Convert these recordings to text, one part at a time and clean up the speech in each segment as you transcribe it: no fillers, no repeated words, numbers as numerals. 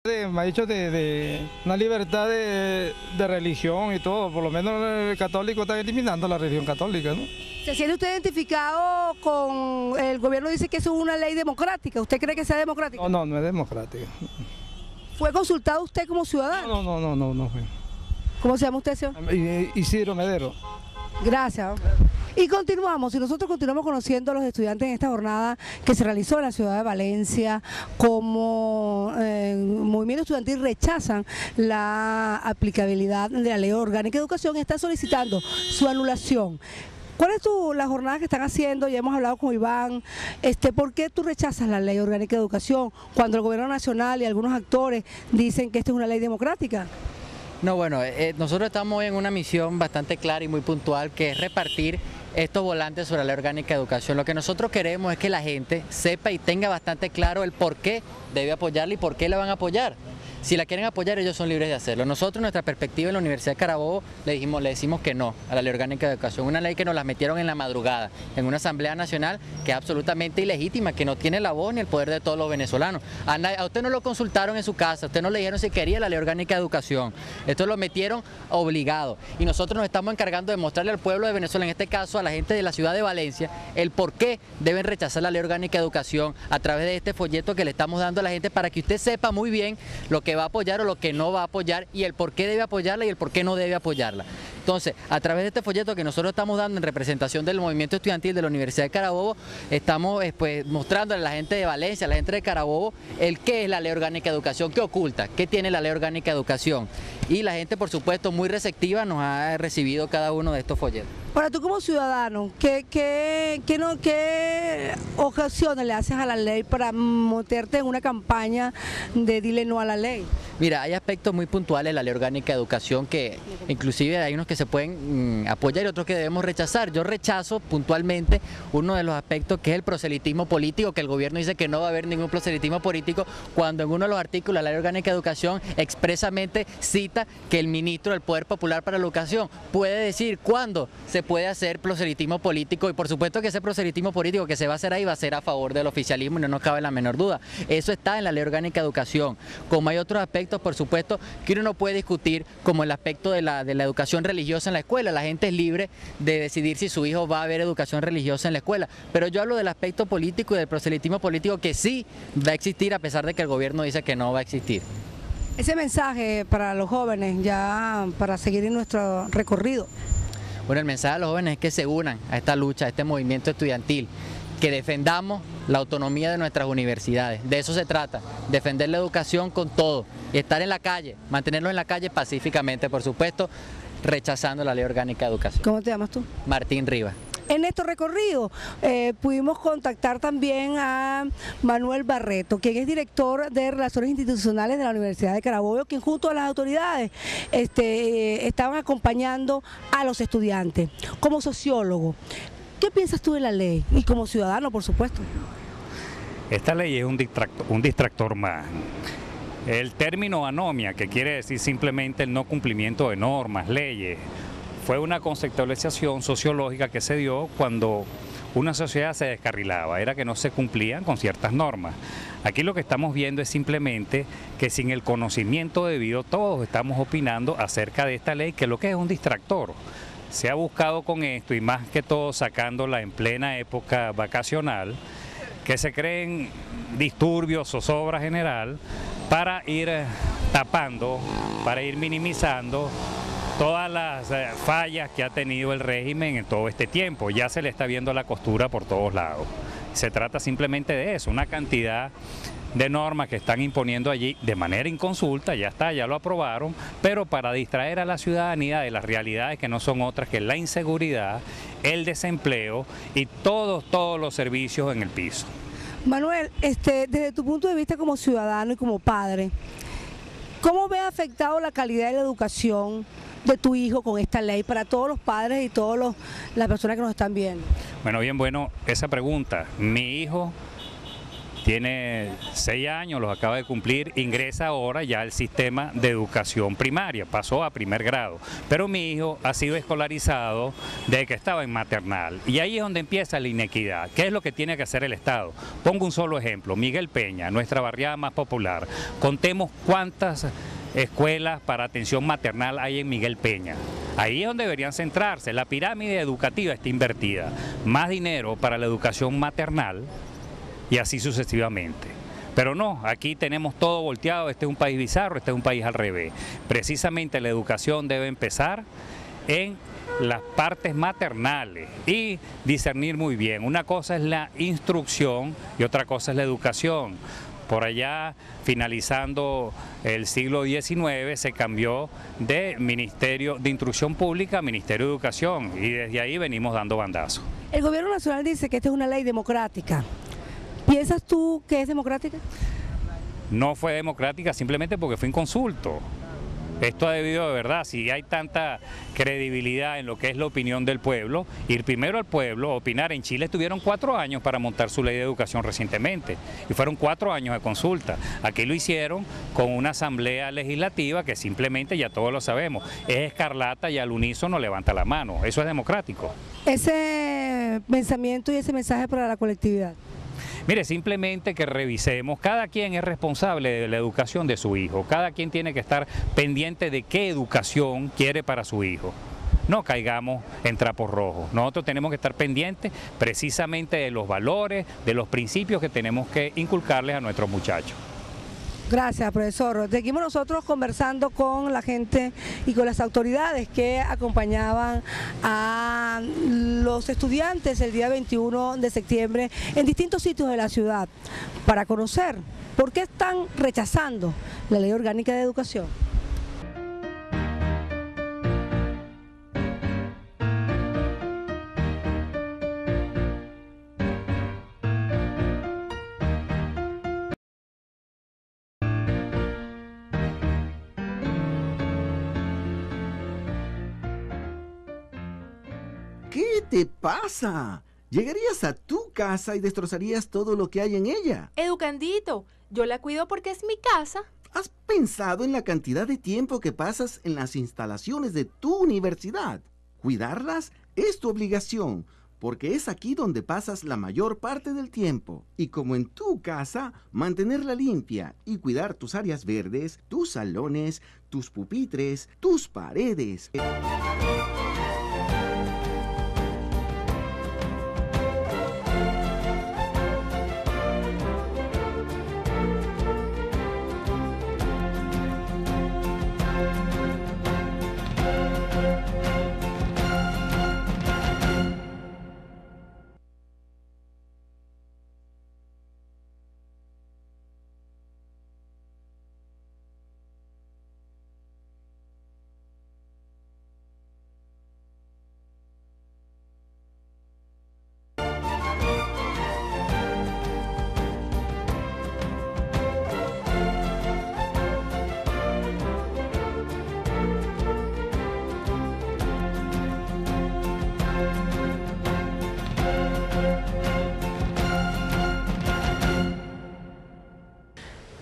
Me ha dicho de una libertad de religión y todo, por lo menos el católico está eliminando la religión católica, ¿no? ¿Se siente usted identificado con el gobierno? Dice que eso es una ley democrática. ¿Usted cree que sea democrática? No, no es democrática. ¿Fue consultado usted como ciudadano? No fue. ¿Cómo se llama usted, señor? Isidro Medero. Gracias. Y continuamos, y nosotros continuamos conociendo a los estudiantes en esta jornada que se realizó en la ciudad de Valencia. Como movimiento estudiantil rechazan la aplicabilidad de la Ley Orgánica de Educación y están solicitando su anulación. ¿Cuál es la jornada que están haciendo? Ya hemos hablado con Iván. ¿Por qué tú rechazas la Ley Orgánica de Educación cuando el gobierno nacional y algunos actores dicen que esta es una ley democrática? No, bueno, nosotros estamos en una misión bastante clara y muy puntual, que es repartir estos volantes sobre la Ley Orgánica de Educación. Lo que nosotros queremos es que la gente sepa y tenga bastante claro el por qué debe apoyarla y por qué la van a apoyar. Si la quieren apoyar, ellos son libres de hacerlo. Nosotros, nuestra perspectiva en la Universidad de Carabobo, le decimos que no a la Ley Orgánica de Educación, una ley que nos la metieron en la madrugada, en una Asamblea Nacional que es absolutamente ilegítima, que no tiene la voz ni el poder de todos los venezolanos. A usted no lo consultaron en su casa, a usted no le dijeron si quería la Ley Orgánica de Educación. Esto lo metieron obligado. Y nosotros nos estamos encargando de mostrarle al pueblo de Venezuela, en este caso a la gente de la ciudad de Valencia, el por qué deben rechazar la Ley Orgánica de Educación a través de este folleto que le estamos dando a la gente, para que usted sepa muy bien lo que va a apoyar o lo que no va a apoyar, y el por qué debe apoyarla y el por qué no debe apoyarla. Entonces, a través de este folleto que nosotros estamos dando en representación del movimiento estudiantil de la Universidad de Carabobo, estamos mostrándole a la gente de Valencia, a la gente de Carabobo, el qué es la Ley Orgánica de Educación, qué oculta, qué tiene la Ley Orgánica de Educación. Y la gente, por supuesto, muy receptiva, nos ha recibido cada uno de estos folletos. Ahora, tú como ciudadano, ¿qué objeciones le haces a la ley para meterte en una campaña de dile no a la ley? Mira, hay aspectos muy puntuales de la Ley Orgánica de Educación que inclusive hay unos que se pueden apoyar y otros que debemos rechazar. Yo rechazo puntualmente uno de los aspectos, que es el proselitismo político, que el gobierno dice que no va a haber ningún proselitismo político, cuando en uno de los artículos de la Ley Orgánica de Educación expresamente cita que el ministro del Poder Popular para la Educación puede decir cuándo se puede hacer proselitismo político, y por supuesto que ese proselitismo político que se va a hacer ahí va a ser a favor del oficialismo, y no nos cabe la menor duda. Eso está en la Ley Orgánica de Educación. Como hay otros aspectos, por supuesto, que uno no puede discutir, como el aspecto de la educación religiosa en la escuela. La gente es libre de decidir si su hijo va a haber educación religiosa en la escuela, pero yo hablo del aspecto político y del proselitismo político, que sí va a existir, a pesar de que el gobierno dice que no va a existir. Ese mensaje para los jóvenes, ya para seguir en nuestro recorrido. Bueno, el mensaje a los jóvenes es que se unan a esta lucha, a este movimiento estudiantil, que defendamos la autonomía de nuestras universidades. De eso se trata, defender la educación con todo y estar en la calle, mantenerlos en la calle pacíficamente, por supuesto, rechazando la Ley Orgánica de Educación. ¿Cómo te llamas tú? Martín Rivas. En nuestro recorrido pudimos contactar también a Manuel Barreto, quien es director de Relaciones Institucionales de la Universidad de Carabobo, quien junto a las autoridades estaban acompañando a los estudiantes. Como sociólogo, ¿qué piensas tú de la ley? Y como ciudadano, por supuesto. Esta ley es un distractor más. El término anomia, que quiere decir simplemente el no cumplimiento de normas, leyes, fue una conceptualización sociológica que se dio cuando una sociedad se descarrilaba, era que no se cumplían con ciertas normas. Aquí lo que estamos viendo es simplemente que sin el conocimiento debido todos estamos opinando acerca de esta ley, que lo que es un distractor. Se ha buscado con esto, y más que todo sacándola en plena época vacacional, que se creen disturbios, zozobra general, para ir tapando, para ir minimizando todas las fallas que ha tenido el régimen en todo este tiempo. Ya se le está viendo la costura por todos lados. Se trata simplemente de eso, una cantidad de normas que están imponiendo allí de manera inconsulta, ya está, ya lo aprobaron, pero para distraer a la ciudadanía de las realidades que no son otras que la inseguridad, el desempleo y todos los servicios en el piso. Manuel, desde tu punto de vista como ciudadano y como padre, ¿cómo ve afectado la calidad de la educación de tu hijo con esta ley para todos los padres y todas las personas que nos están viendo? Bueno, esa pregunta. Mi hijo tiene 6 años, los acaba de cumplir, ingresa ahora ya al sistema de educación primaria, pasó a primer grado, pero mi hijo ha sido escolarizado desde que estaba en maternal, y ahí es donde empieza la inequidad. ¿Qué es lo que tiene que hacer el Estado? Pongo un solo ejemplo, Miguel Peña, nuestra barriada más popular, contemos cuántas escuelas para atención maternal hay en Miguel Peña. Ahí es donde deberían centrarse, la pirámide educativa está invertida, más dinero para la educación maternal, y así sucesivamente. Pero no, aquí tenemos todo volteado, este es un país bizarro, este es un país al revés. Precisamente la educación debe empezar en las partes maternales y discernir muy bien. Una cosa es la instrucción y otra cosa es la educación. Por allá, finalizando el siglo XIX, se cambió de Ministerio de Instrucción Pública a Ministerio de Educación, y desde ahí venimos dando bandazos. El gobierno nacional dice que esta es una ley democrática. ¿Piensas tú que es democrática? No fue democrática simplemente porque fue inconsulto. Esto ha debido de verdad, si hay tanta credibilidad en lo que es la opinión del pueblo, ir primero al pueblo, opinar. En Chile estuvieron 4 años para montar su ley de educación recientemente y fueron 4 años de consulta. Aquí lo hicieron con una asamblea legislativa que simplemente, ya todos lo sabemos, es escarlata y al unísono levanta la mano. Eso es democrático. Ese pensamiento y ese mensaje para la colectividad. Mire, simplemente que revisemos, cada quien es responsable de la educación de su hijo, cada quien tiene que estar pendiente de qué educación quiere para su hijo. No caigamos en trapos rojos, nosotros tenemos que estar pendientes precisamente de los valores, de los principios que tenemos que inculcarles a nuestros muchachos. Gracias, profesor. Seguimos nosotros conversando con la gente y con las autoridades que acompañaban a los estudiantes el día 21 de septiembre en distintos sitios de la ciudad para conocer por qué están rechazando la Ley Orgánica de Educación. ¿Qué te pasa? Llegarías a tu casa y destrozarías todo lo que hay en ella. Educandito, yo la cuido porque es mi casa. ¿Has pensado en la cantidad de tiempo que pasas en las instalaciones de tu universidad? Cuidarlas es tu obligación, porque es aquí donde pasas la mayor parte del tiempo. Y como en tu casa, mantenerla limpia y cuidar tus áreas verdes, tus salones, tus pupitres, tus paredes.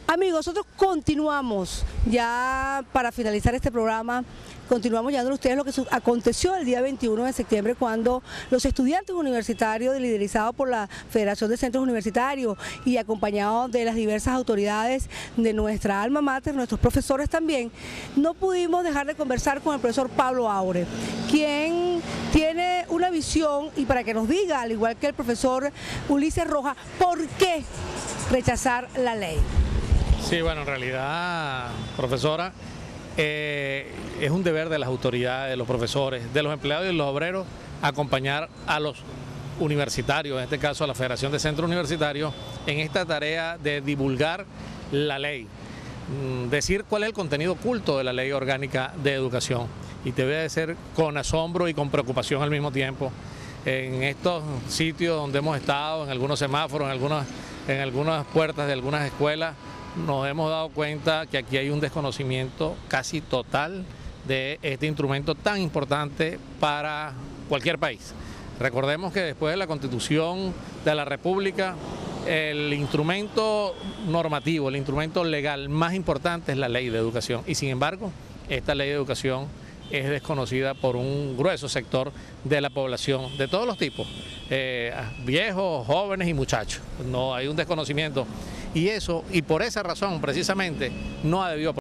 Amigos, nosotros continuamos ya para finalizar este programa. Continuamos llevando a ustedes lo que aconteció el día 21 de septiembre cuando los estudiantes universitarios liderados por la Federación de Centros Universitarios y acompañados de las diversas autoridades de nuestra alma mater, nuestros profesores también, no pudimos dejar de conversar con el profesor Pablo Aure, quien tiene una visión y para que nos diga, al igual que el profesor Ulises Rojas, por qué rechazar la ley. Sí, bueno, en realidad, profesora, es un deber de las autoridades, de los profesores, de los empleados y de los obreros acompañar a los universitarios, en este caso a la Federación de Centros Universitarios, en esta tarea de divulgar la ley, decir cuál es el contenido oculto de la Ley Orgánica de Educación. Y te voy a decir con asombro y con preocupación al mismo tiempo, en estos sitios donde hemos estado, en algunos semáforos, en algunas puertas de algunas escuelas, nos hemos dado cuenta que aquí hay un desconocimiento casi total de este instrumento tan importante para cualquier país. Recordemos que después de la Constitución de la República, el instrumento normativo, el instrumento legal más importante es la ley de educación, y sin embargo, esta ley de educación es desconocida por un grueso sector de la población, de todos los tipos, viejos, jóvenes y muchachos. No hay un desconocimiento, y por esa razón precisamente no ha debido